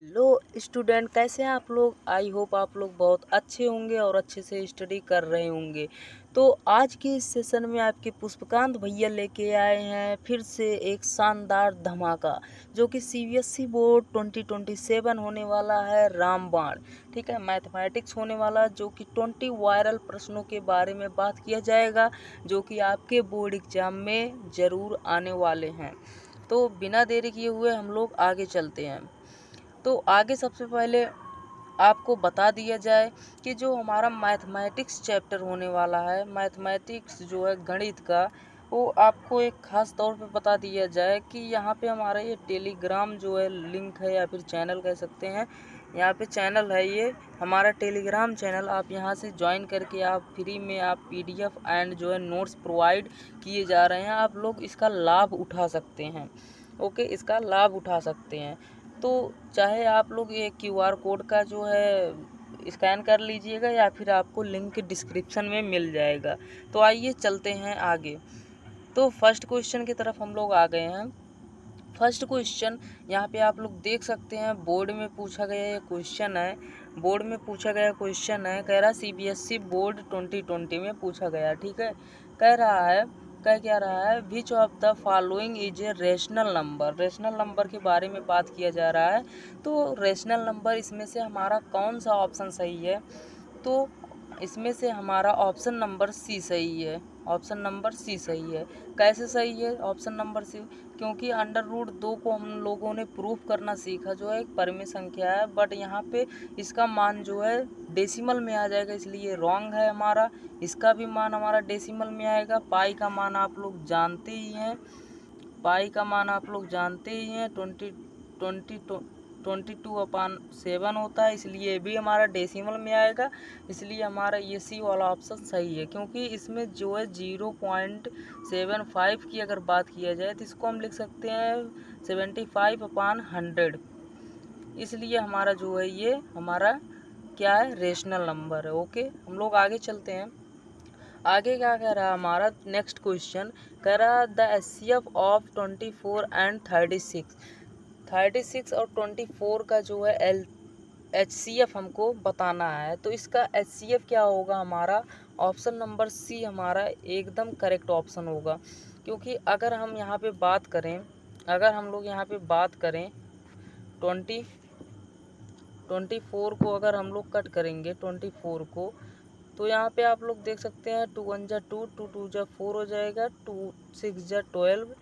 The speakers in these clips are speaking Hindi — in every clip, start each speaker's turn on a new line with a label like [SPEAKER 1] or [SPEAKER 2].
[SPEAKER 1] लो स्टूडेंट, कैसे हैं आप लोग। आई होप आप लोग बहुत अच्छे होंगे और अच्छे से स्टडी कर रहे होंगे। तो आज के इस सेशन में आपके पुष्पकांत भैया लेके आए हैं फिर से एक शानदार धमाका, जो कि सीबीएसई बोर्ड 2027 होने वाला है, रामबाण। ठीक है, मैथमेटिक्स होने वाला, जो कि 20 वायरल प्रश्नों के बारे में बात किया जाएगा, जो कि आपके बोर्ड एग्जाम में ज़रूर आने वाले हैं। तो बिना देरी किए हुए हम लोग आगे चलते हैं। तो आगे सबसे पहले आपको बता दिया जाए कि जो हमारा मैथमेटिक्स चैप्टर होने वाला है, मैथमेटिक्स जो है गणित का, वो आपको एक ख़ास तौर पे बता दिया जाए कि यहाँ पे हमारा ये टेलीग्राम जो है लिंक है, या फिर चैनल कह सकते हैं। यहाँ पे चैनल है, ये हमारा टेलीग्राम चैनल। आप यहाँ से ज्वाइन करके आप फ्री में आप पीडीएफ एंड जो है नोट्स प्रोवाइड किए जा रहे हैं, आप लोग इसका लाभ उठा सकते हैं। ओके, इसका लाभ उठा सकते हैं। तो चाहे आप लोग ये क्यूआर कोड का जो है स्कैन कर लीजिएगा, या फिर आपको लिंक डिस्क्रिप्शन में मिल जाएगा। तो आइए चलते हैं आगे। तो फर्स्ट क्वेश्चन की तरफ हम लोग आ गए हैं। फर्स्ट क्वेश्चन यहाँ पे आप लोग देख सकते हैं, बोर्ड में पूछा गया ये क्वेश्चन है। बोर्ड में पूछा गया क्वेश्चन है, कह रहा सीबीएसई बोर्ड 2020 में पूछा गया। ठीक है, कह रहा है, कह क्या रहा है, which of the following is a rational number. Rational number के बारे में बात किया जा रहा है। तो रेशनल नंबर इसमें से हमारा कौन सा ऑप्शन सही है? तो इसमें से हमारा ऑप्शन नंबर सी सही है। ऑप्शन नंबर सी सही है। कैसे सही है ऑप्शन नंबर सी? क्योंकि अंडर रूट 2 को हम लोगों ने प्रूफ करना सीखा, जो है एक परिमेय संख्या है, बट यहाँ पे इसका मान जो है डेसिमल में आ जाएगा, इसलिए रॉन्ग है हमारा। इसका भी मान हमारा डेसिमल में आएगा। पाई का मान आप लोग जानते ही हैं, पाई का मान आप लोग जानते ही हैं, 22/7 होता है, इसलिए ये भी हमारा डेसिमल में आएगा। इसलिए हमारा ये सी वाला ऑप्शन सही है, क्योंकि इसमें जो है 0.75 की अगर बात किया जाए तो इसको हम लिख सकते हैं 75/100। इसलिए हमारा जो है ये हमारा क्या है, रेशनल नंबर है। ओके, हम लोग आगे चलते हैं। आगे क्या कह रहा है हमारा नेक्स्ट क्वेश्चन, कह रहा द एचसीएफ ऑफ 24 एंड 36 और 24 का जो है एचसीएफ हमको बताना है। तो इसका एचसीएफ क्या होगा हमारा? ऑप्शन नंबर सी हमारा एकदम करेक्ट ऑप्शन होगा। क्योंकि अगर हम यहाँ पे बात करें, अगर हम लोग यहाँ पे बात करें 24 को अगर हम लोग कट करेंगे 24 को, तो यहाँ पे आप लोग देख सकते हैं 2 1 जा 2, 2 2 जा 4 हो जाएगा, 2 6 जा 12,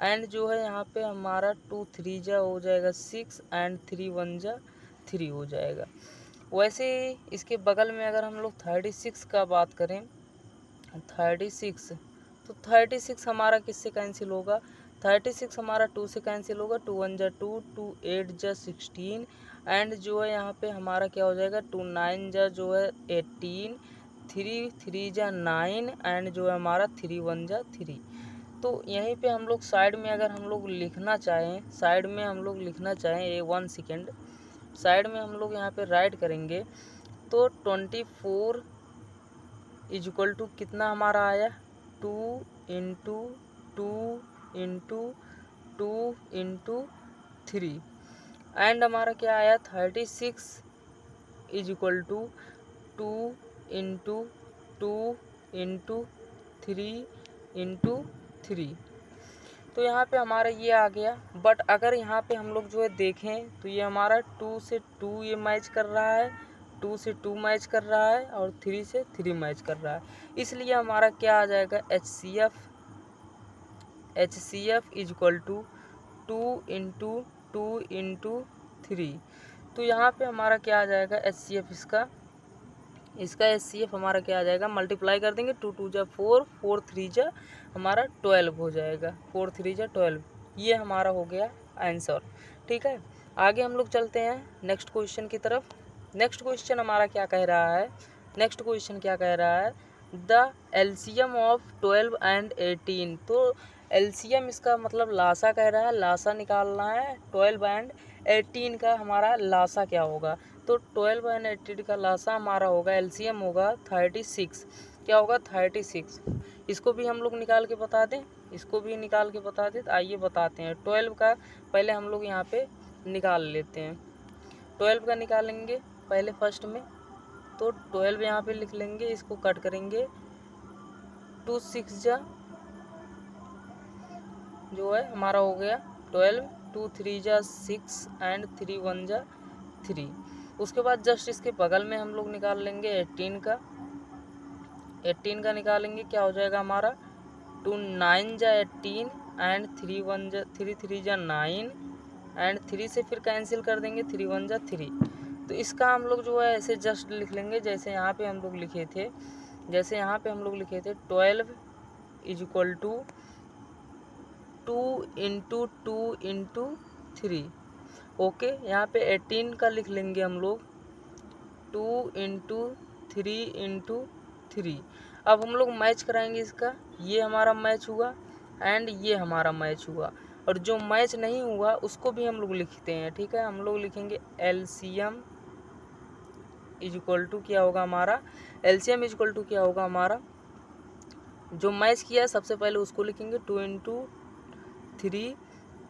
[SPEAKER 1] एंड जो है यहाँ पे हमारा 2 3 जा हो जाएगा 6, एंड 3 1 जा 3 हो जाएगा। वैसे इसके बगल में अगर हम लोग 36 का बात करें, 36, तो 36 हमारा किससे कैंसिल होगा? 36 हमारा 2 से कैंसिल होगा, 2 1 जा 2, 2 8 जा 16, एंड जो है यहाँ पे हमारा क्या हो जाएगा, 2 9 जा जो है 18, 3 3 जा 9, एंड जो है हमारा 3 1 जा 3। तो यहीं पे हम लोग साइड में अगर हम लोग लिखना चाहें, साइड में हम लोग लिखना चाहें, ये 1 सेकेंड, साइड में हम लोग यहाँ पे राइट करेंगे, तो 24 इज इक्वल टू कितना हमारा आया, 2 इंटू 2 इंटू 2 इंटू 3, एंड हमारा क्या आया 36 is equal to 2 into 2 into 3 into 3। तो यहाँ पे हमारा ये आ गया। बट अगर यहाँ पे हम लोग जो है देखें, तो ये हमारा 2 से 2 ये मैच कर रहा है, 2 से 2 मैच कर रहा है, और 3 से 3 मैच कर रहा है। इसलिए हमारा क्या आ जाएगा, H C F is equal to 2 into 2 into 3। तो यहाँ पे हमारा क्या आ जाएगा, एच सी एफ हमारा क्या आ जाएगा, मल्टीप्लाई कर देंगे, 2 2 जा 4, 4 3 जा हमारा 12 हो जाएगा, 4 3 जा 12। ये हमारा हो गया आंसर। ठीक है, आगे हम लोग चलते हैं नेक्स्ट क्वेश्चन की तरफ। नेक्स्ट क्वेश्चन हमारा क्या कह रहा है, नेक्स्ट क्वेश्चन क्या कह रहा है, द एलसीएम ऑफ 12 एंड 18। तो एलसीएम इसका मतलब लासा कह रहा है, लासा निकालना है। 12 एंड 18 का हमारा लासा क्या होगा? तो 12 एंड 18 का लासा हमारा होगा, एलसीएम होगा 36। क्या होगा, 36। इसको भी हम लोग निकाल के बता दें, इसको भी निकाल के बता दें। तो आइए बताते हैं। 12 का पहले हम लोग यहाँ पे निकाल लेते हैं। 12 का निकालेंगे पहले फर्स्ट में, तो 12 यहाँ पे लिख लेंगे, इसको कट करेंगे, 2 6 जा जो है हमारा हो गया 12, 2 3 जा 6 एंड 3 1 जा 3। उसके बाद जस्ट इसके बगल में हम लोग निकाल लेंगे 18 का, 18 का निकालेंगे, क्या हो जाएगा हमारा 2 9 जा 18 एंड 3 1 जा 3 3 जा 9 एंड 3 से फिर कैंसिल कर देंगे, 3 1 जा 3। तो इसका हम लोग जो है ऐसे जस्ट लिख लेंगे जैसे यहाँ पे हम लोग लिखे थे, 12 is equal to 2 into 2 into 3। Okay, यहाँ पे 18 का लिख लेंगे हम लोग 2 इंटू 3 इंटू 3। अब हम लोग मैच कराएंगे इसका, ये हमारा मैच हुआ एंड ये हमारा मैच हुआ, और जो मैच नहीं हुआ उसको भी हम लोग लिखते हैं। ठीक है, हम लोग लिखेंगे एलसीएम इज इक्वल टू क्या होगा हमारा, एलसीएम इज इक्वल टू क्या होगा हमारा, जो मैच किया है सबसे पहले उसको लिखेंगे 2 इंटू 3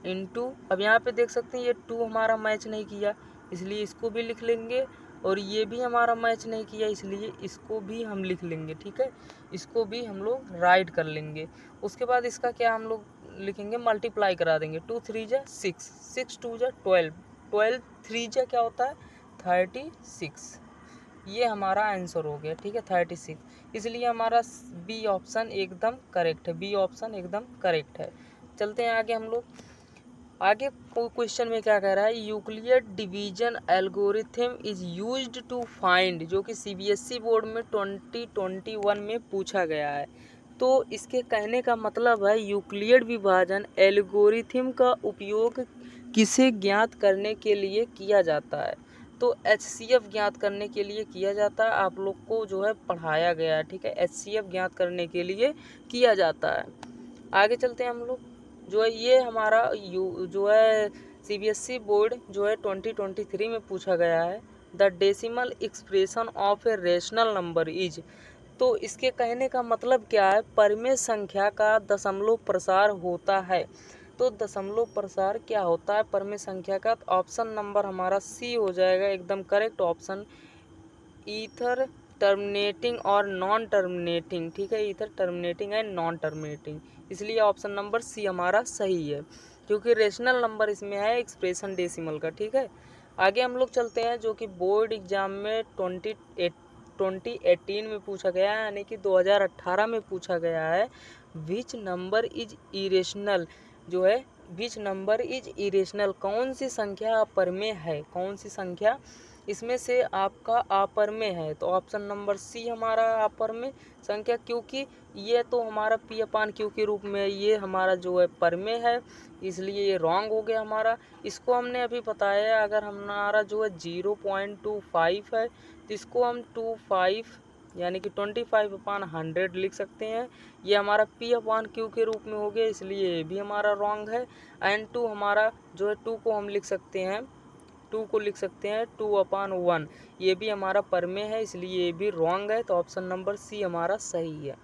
[SPEAKER 1] इंटू, अब यहाँ पे देख सकते हैं ये 2 हमारा मैच नहीं किया इसलिए इसको भी लिख लेंगे, और ये भी हमारा मैच नहीं किया इसलिए इसको भी हम लिख लेंगे। ठीक है, इसको भी हम लोग राइट कर लेंगे। उसके बाद इसका क्या हम लोग लिखेंगे, मल्टीप्लाई करा देंगे, 2 3 जा 6, 6 2 जा 12, 12 3 जा क्या होता है 36। ये हमारा आंसर हो गया। ठीक है, 36, इसलिए हमारा बी ऑप्शन एकदम करेक्ट है, बी ऑप्शन एकदम करेक्ट है। चलते हैं आगे हम लोग, आगे क्वेश्चन में क्या कह रहा है, Euclid division algorithm is used to find, जो कि सीबीएसई बोर्ड में 2021 में पूछा गया है। तो इसके कहने का मतलब है यूक्लिड विभाजन एल्गोरिथम का उपयोग किसे ज्ञात करने के लिए किया जाता है, तो एचसीएफ ज्ञात करने के लिए किया जाता है। आप लोग को जो है पढ़ाया गया है। ठीक है, एचसीएफ ज्ञात करने के लिए किया जाता है। आगे चलते हैं हम लोग, जो है ये हमारा जो है सीबीएसई बोर्ड जो है 2023 में पूछा गया है, the decimal expression of a rational number is, तो इसके कहने का मतलब क्या है, परिमेय संख्या का दशमलव प्रसार होता है। तो दशमलव प्रसार क्या होता है परिमेय संख्या का, ऑप्शन नंबर हमारा सी हो जाएगा एकदम करेक्ट ऑप्शन, ईथर टर्मिनेटिंग और नॉन टर्मिनेटिंग। ठीक है, ether terminating and non terminating, इसलिए ऑप्शन नंबर सी हमारा सही है, क्योंकि रेशनल नंबर इसमें है एक्सप्रेशन डेसिमल का। ठीक है, आगे हम लोग चलते हैं, जो कि बोर्ड एग्जाम में 2018 में पूछा गया है, यानी कि 2018 में पूछा गया है, विच नंबर इज इरेशनल, जो है विच नंबर इज इरेशनल, कौन सी संख्या अपरिमेय है, कौन सी संख्या इसमें से आपका अपरिमेय है, तो ऑप्शन नंबर सी हमारा अपरिमेय संख्या, क्योंकि ये तो हमारा पी अपान क्यू के रूप में ये हमारा जो है परिमेय है, इसलिए ये रॉन्ग हो गया हमारा। इसको हमने अभी बताया, अगर हमारा जो है 0.25 है तो इसको हम 25 यानी कि 25/100 लिख सकते हैं, ये हमारा पी अपान क्यू के रूप में हो गया, इसलिए ये भी हमारा रॉन्ग है। एंड 2 हमारा जो है 2 को हम लिख सकते हैं, 2 को लिख सकते हैं 2/1, ये भी हमारा परिमेय है, इसलिए ये भी रॉन्ग है, तो ऑप्शन नंबर सी हमारा सही है।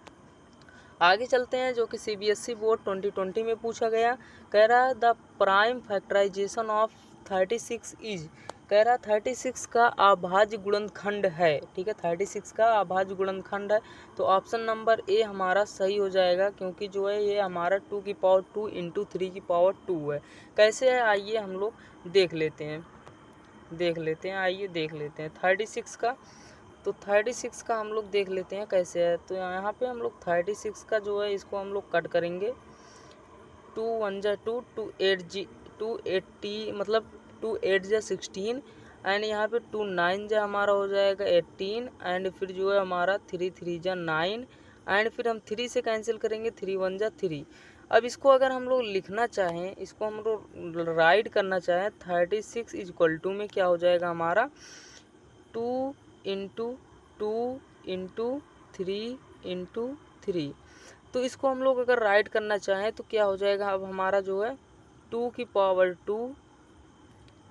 [SPEAKER 1] आगे चलते हैं, जो कि सीबीएसई बोर्ड 2020 में पूछा गया, कह रहा है the prime factorization of 36 is, कह रहा है 36 का अभाज्य गुणनखंड है। ठीक है, 36 का अभाज्य गुणनखंड है, तो ऑप्शन नंबर ए हमारा सही हो जाएगा, क्योंकि जो है ये हमारा 2 की पावर 2 इंटू 3 की पावर 2 है। कैसे है आइए हम लोग देख लेते हैं, आइए देख लेते हैं 36 का, तो 36 का हम लोग देख लेते हैं कैसे है। तो यहाँ पे हम लोग 36 का जो है इसको हम लोग कट करेंगे, 2 1 जा 2, 2 80 मतलब 2 8 जा 16 एंड यहाँ पे 2 9 जा हमारा हो जाएगा 18 एंड फिर जो है हमारा 3 3 जा 9 एंड फिर हम 3 से कैंसिल करेंगे, 3 1 जा 3। अब इसको अगर हम लोग लिखना चाहें, इसको हम लोग राइट करना चाहें, 36 इज इक्वल टू में क्या हो जाएगा हमारा 2 इंटू 2 इंटू 3 इंटू 3। तो इसको हम लोग अगर राइट करना चाहें तो क्या हो जाएगा, अब हमारा जो है 2 की पावर 2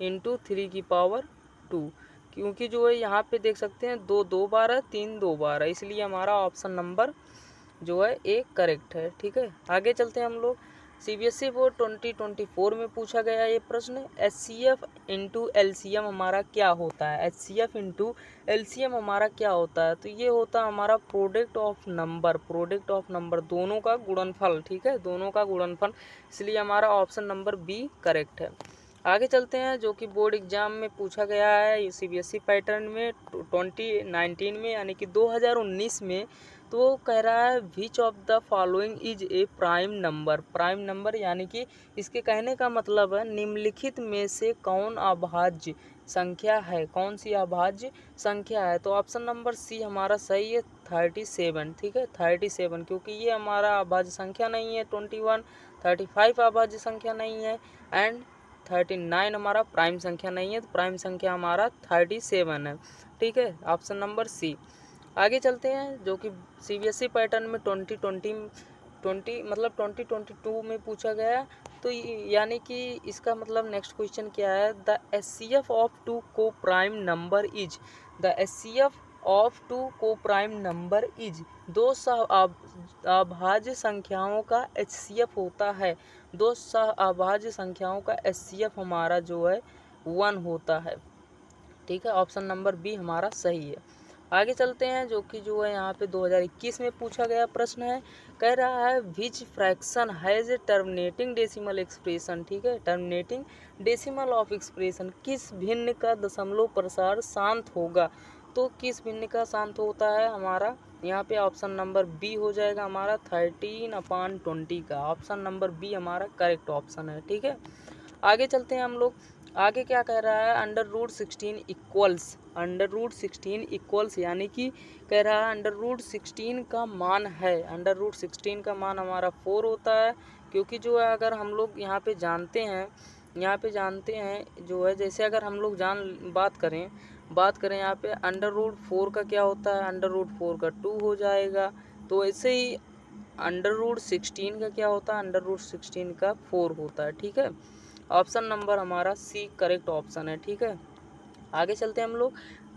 [SPEAKER 1] इंटू 3 की पावर 2, क्योंकि जो है यहाँ पे देख सकते हैं 2 2 बार है, 3 2 बार है, इसलिए हमारा ऑप्शन नंबर जो है ए करेक्ट है। ठीक है, आगे चलते हैं हम लोग, सीबीएसई बोर्ड 2024 में पूछा गया ये प्रश्न। एचसीएफ इंटू एलसीएम हमारा क्या होता है? एचसीएफ इंटू एलसीएम हमारा क्या होता है? तो ये होता है हमारा प्रोडक्ट ऑफ नंबर दोनों का गुणनफल, ठीक है, दोनों का गुणनफल, इसलिए हमारा ऑप्शन नंबर बी करेक्ट है। आगे चलते हैं, जो कि बोर्ड एग्जाम में पूछा गया है सीबीएसई पैटर्न में 2019 में, यानी कि 2019 में। तो वो कह रहा है which of the following is a prime number यानी कि इसके कहने का मतलब है निम्नलिखित में से कौन अभाज्य संख्या है, कौन सी अभाज्य संख्या है? तो ऑप्शन नंबर सी हमारा सही है, 37, ठीक है, 37, क्योंकि ये हमारा अभाज्य संख्या नहीं है 21, 35 अभाज्य संख्या नहीं है, एंड 39 हमारा प्राइम संख्या नहीं है, तो प्राइम संख्या हमारा 37 है, ठीक है, ऑप्शन नंबर सी। आगे चलते हैं, जो कि सीबीएसई पैटर्न में 2022 में पूछा गया। तो यानी कि इसका मतलब नेक्स्ट क्वेश्चन क्या है? The HCF of two coprime number is, the HCF of two coprime number is, दो अभाज्य संख्याओं का एचसीएफ होता है, दो अभाज्य संख्याओं का एचसीएफ हमारा जो है 1 होता है, ठीक है, ऑप्शन नंबर बी हमारा सही है। आगे चलते हैं, जो कि जो है यहाँ पे 2021 में पूछा गया प्रश्न है। कह रहा है विच fraction has a terminating decimal expression, ठीक है, टर्मिनेटिंग डेसिमल ऑफ एक्सप्रेशन, किस भिन्न का दशमलव प्रसार शांत होगा? तो किस भिन्न का शांत होता है हमारा यहाँ पे ऑप्शन नंबर बी हो जाएगा हमारा 13/20 का, ऑप्शन नंबर बी हमारा करेक्ट ऑप्शन है, ठीक है। आगे चलते हैं हम लोग, आगे क्या कह रहा है? अंडर रूट 16 इक्वल्स यानी कि कह रहा है अंडर रूट 16 का मान है, अंडर रूट 16 का मान हमारा 4 होता है, क्योंकि जो है अगर हम लोग यहाँ पे जानते हैं जो है, जैसे अगर हम लोग बात करें यहाँ पे अंडर रूट 4 का क्या होता है, अंडर रूट 4 का 2 हो जाएगा। तो ऐसे ही अंडर रूट 16 का क्या होता है, अंडर रूट 16 का 4 होता है, ठीक है, ऑप्शन नंबर हमारा सी करेक्ट ऑप्शन है, ठीक है। आगे चलते हैं हम लोग,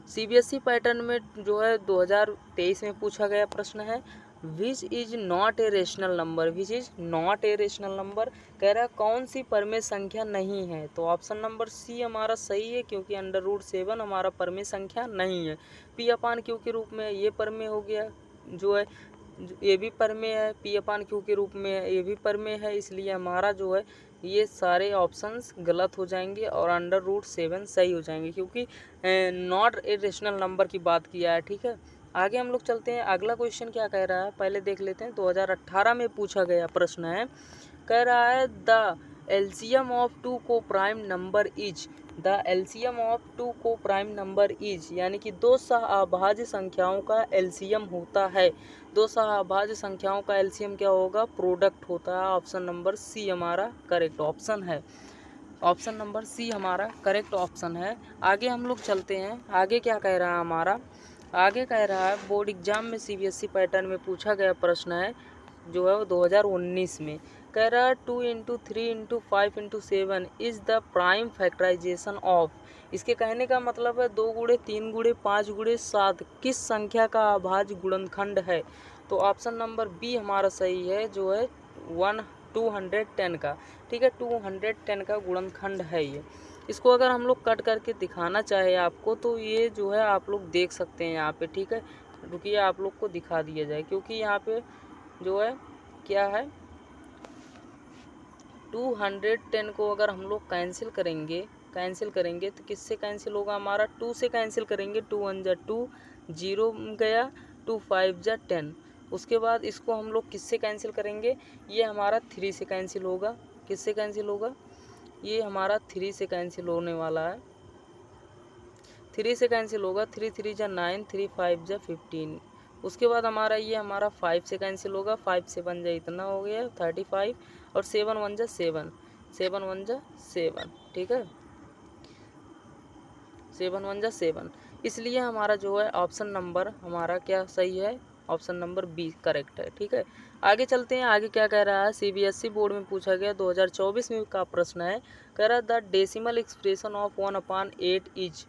[SPEAKER 1] सीबीएसई पैटर्न में जो है 2023 में पूछा गया प्रश्न है which is not a rational number, कह रहा है कौन सी परमेय संख्या नहीं है? तो ऑप्शन नंबर सी हमारा सही है, क्योंकि अंडर रूट 7 हमारा परमेय संख्या नहीं है। पी अपान क्यू के रूप में ये परमेय हो गया, जो है ये भी परमेय है, पी अपान क्यू के रूप में ये भी परमेय है, इसलिए हमारा जो है ये सारे ऑप्शंस गलत हो जाएंगे और अंडर रूट 7 सही हो जाएंगे, क्योंकि नॉट ए रेशनल नंबर की बात किया है, ठीक है। आगे हम लोग चलते हैं, अगला क्वेश्चन क्या कह रहा है पहले देख लेते हैं। 2018 में पूछा गया प्रश्न है, कह रहा है the LCM of two coprime number is, the LCM of two coprime number is, यानी कि दो सहअभाज्य संख्याओं का एलसीएम होता है, दो सहअभाज्य संख्याओं का एलसीएम क्या होगा, प्रोडक्ट होता है, ऑप्शन नंबर सी हमारा करेक्ट ऑप्शन है, ऑप्शन नंबर सी हमारा करेक्ट ऑप्शन है। आगे हम लोग चलते हैं, आगे क्या कह रहा है हमारा, आगे कह रहा है बोर्ड एग्जाम में सीबीएसई पैटर्न में पूछा गया प्रश्न है, जो है वो 2019 में, कह रहा है 2 × 3 × 5 × 7 is the prime factorization of, इसके कहने का मतलब है 2 × 3 × 5 × 7 किस संख्या का अभाज्य गुणनखंड है? तो ऑप्शन नंबर बी हमारा सही है, जो है 210 का, ठीक है, 210 का गुणनखंड है ये। इसको अगर हम लोग कट करके दिखाना चाहे आपको, तो ये जो है आप लोग देख सकते हैं यहाँ पे, ठीक है, रुकिए आप लोग को दिखा दिया जाए, क्योंकि यहाँ पे जो है क्या है 210 को अगर हम लोग कैंसिल करेंगे तो किससे कैंसिल होगा हमारा, 2 से कैंसिल करेंगे, 2 1 जा 2, 0 गया, 2 5 जा 10, उसके बाद इसको हम लोग किससे कैंसिल करेंगे, ये हमारा 3 से कैंसिल होगा, किससे कैंसिल होगा, ये हमारा 3 से कैंसिल होने वाला है, 3 से कैंसिल होगा, 3 3 जा 9, 3 5 जा 15, उसके बाद हमारा ये हमारा 5 से कैंसिल होगा, 5 से 1 जा इतना हो गया 35, और 7 1 जा 7, 7 1 जा 7, ठीक है, 7 1 जा 7, इसलिए हमारा जो है ऑप्शन नंबर हमारा क्या सही है, ऑप्शन नंबर बी करेक्ट है, ठीक है। आगे चलते हैं, आगे क्या कह रहा है, सीबीएसई बोर्ड में पूछा गया 2024 में का प्रश्न है, कह रहा है the decimal expression of 1/8 is,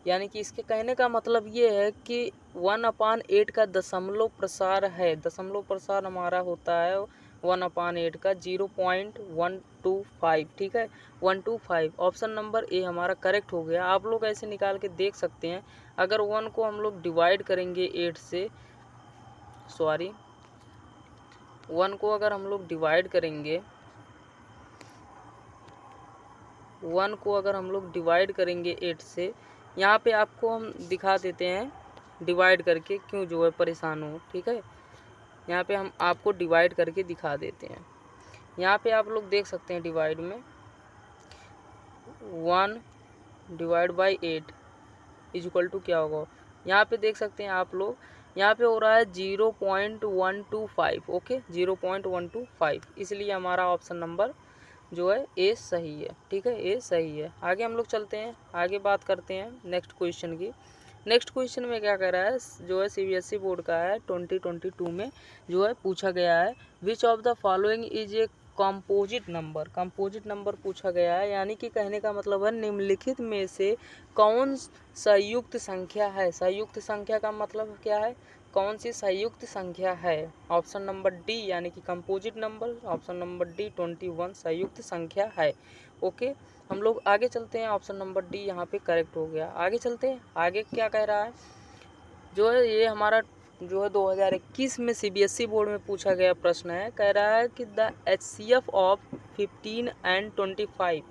[SPEAKER 1] यानी कि इसके कहने का मतलब ये है कि 1/8 का दशमलव प्रसार है, दशमलव प्रसार हमारा होता है 1/8 का 0.125, ठीक है, 125। ऑप्शन नंबर ए हमारा करेक्ट हो गया। आप लोग ऐसे निकाल के देख सकते हैं। अगर 1 को हम लोग डिवाइड करेंगे 8 से, 1 को अगर हम लोग डिवाइड करेंगे, 1 को अगर हम लोग डिवाइड करेंगे 8 से, यहाँ पे आपको हम दिखा देते हैं डिवाइड करके, क्यों जो है परेशान हो, ठीक है। यहाँ पे हम आपको डिवाइड करके दिखा देते हैं। यहाँ पे आप लोग देख सकते हैं डिवाइड में 1 डिवाइड बाई 8 इक्वल टू क्या होगा। यहाँ पे देख सकते हैं आप लोग, यहाँ पे हो रहा है 0.125, ओके, 0.125, इसलिए हमारा ऑप्शन नंबर जो है ए सही है, ठीक है, ए सही है। आगे हम लोग चलते हैं, आगे बात करते हैं नेक्स्ट क्वेश्चन की। नेक्स्ट क्वेश्चन में क्या कह रहा है, जो है सीबीएसई बोर्ड का है, 2022 में जो है पूछा गया है, which of the following is a composite number. Composite number पूछा गया है, यानी कि कहने का मतलब है निम्नलिखित में से कौन संयुक्त संख्या है। संयुक्त संख्या का मतलब क्या है, कौन सी संयुक्त संख्या है। ऑप्शन नंबर डी यानी कि composite number, option number D 21 संयुक्त संख्या है, ओके। हम लोग आगे चलते हैं, ऑप्शन नंबर डी यहाँ पे करेक्ट हो गया। आगे चलते हैं, आगे क्या कह रहा है, जो है ये हमारा जो है 2021 में सीबीएसई बोर्ड में पूछा गया प्रश्न है। कह रहा है कि द एचसीएफ ऑफ 15 एंड 25,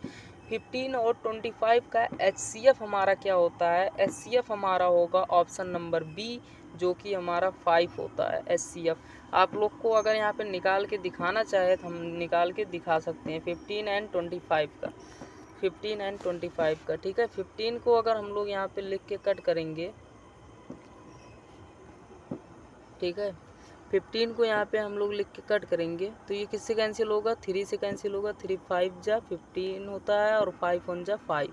[SPEAKER 1] 15 और 25 का एचसीएफ हमारा क्या होता है। एचसीएफ हमारा होगा ऑप्शन नंबर बी, जो कि हमारा 5 होता है एचसीएफ। आप लोग को अगर यहाँ पे निकाल के दिखाना चाहे तो हम निकाल के दिखा सकते हैं 15 एंड 25 का, 15 एंड 25 का, ठीक है। 15 को अगर हम लोग यहाँ पे लिख के कट करेंगे, ठीक है, 15 को यहाँ पे हम लोग लिख के कट करेंगे तो ये किससे कैंसिल होगा, 3 से कैंसिल होगा, 3 5 जा 15 होता है और 5 1 जा 5।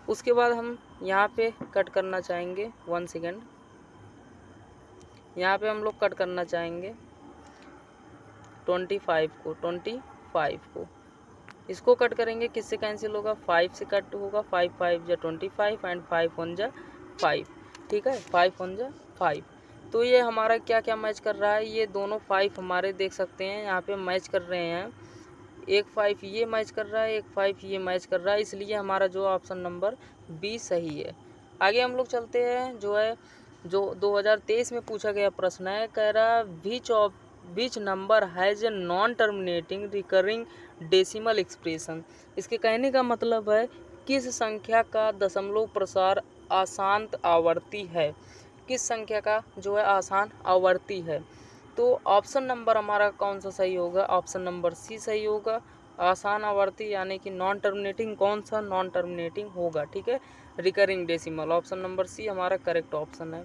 [SPEAKER 1] उसके बाद हम यहाँ पे कट करना चाहेंगे, 1 सेकेंड, यहाँ पे हम लोग कट करना चाहेंगे 25 को, इसको कट करेंगे, किससे कैंसिल होगा, 5 से कट होगा, 5 5 जा 25 एंड 5 1 जा 5, ठीक है, 5 1 जा 5। तो ये हमारा क्या क्या मैच कर रहा है, ये दोनों 5 हमारे देख सकते हैं यहाँ पे मैच कर रहे हैं। एक 5 ये मैच कर रहा है, एक 5 ये मैच कर रहा है, इसलिए हमारा जो ऑप्शन नंबर बी सही है। आगे हम लोग चलते हैं, जो है जो 2023 में पूछा गया प्रश्न है। कह रहा है which number has a non terminating recurring decimal expression. इसके कहने का मतलब है किस संख्या का दशमलव प्रसार अशांत आवर्ती है, किस संख्या का जो है आसान आवर्ती है। तो ऑप्शन नंबर हमारा कौन सा सही होगा, ऑप्शन नंबर सी सही होगा। आसान आवर्ती यानी कि नॉन टर्मिनेटिंग, कौन सा नॉन टर्मिनेटिंग होगा, ठीक है, recurring decimal, option number C हमारा करेक्ट ऑप्शन है।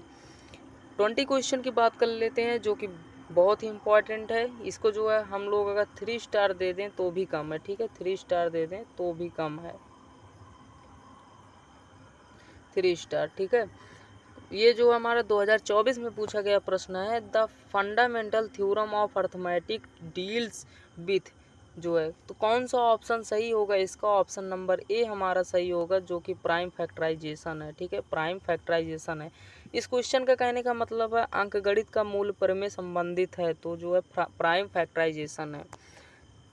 [SPEAKER 1] 20 क्वेश्चन की बात कर लेते हैं, जो कि बहुत ही इंपॉर्टेंट है। इसको जो है हम लोग अगर 3 स्टार दे दें तो भी कम है, ठीक है, 3 स्टार दे दें तो भी कम है, 3 स्टार, ठीक है। ये जो हमारा 2024 में पूछा गया प्रश्न है, the fundamental theorem of arithmetic deals with, जो है तो कौन सा ऑप्शन सही होगा इसका, ऑप्शन नंबर ए हमारा सही होगा, जो कि प्राइम फैक्टराइजेशन है, ठीक है, प्राइम फैक्टराइजेशन है। इस क्वेश्चन का कहने का मतलब है अंकगणित का मूल प्रमेय संबंधित है, तो जो है प्राइम फैक्टराइजेशन है।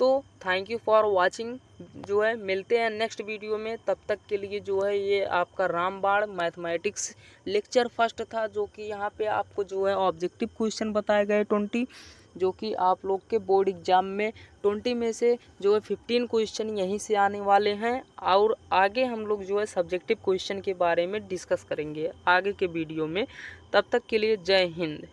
[SPEAKER 1] तो थैंक यू फॉर वाचिंग, जो है मिलते हैं नेक्स्ट वीडियो में। तब तक के लिए जो है ये आपका रामबाण मैथमेटिक्स लेक्चर फर्स्ट था, जो कि यहाँ पे आपको जो है ऑब्जेक्टिव क्वेश्चन बताए गए 20, जो कि आप लोग के बोर्ड एग्जाम में 20 में से जो है 15 क्वेश्चन यहीं से आने वाले हैं। और आगे हम लोग जो है सब्जेक्टिव क्वेश्चन के बारे में डिस्कस करेंगे आगे के वीडियो में। तब तक के लिए जय हिंद।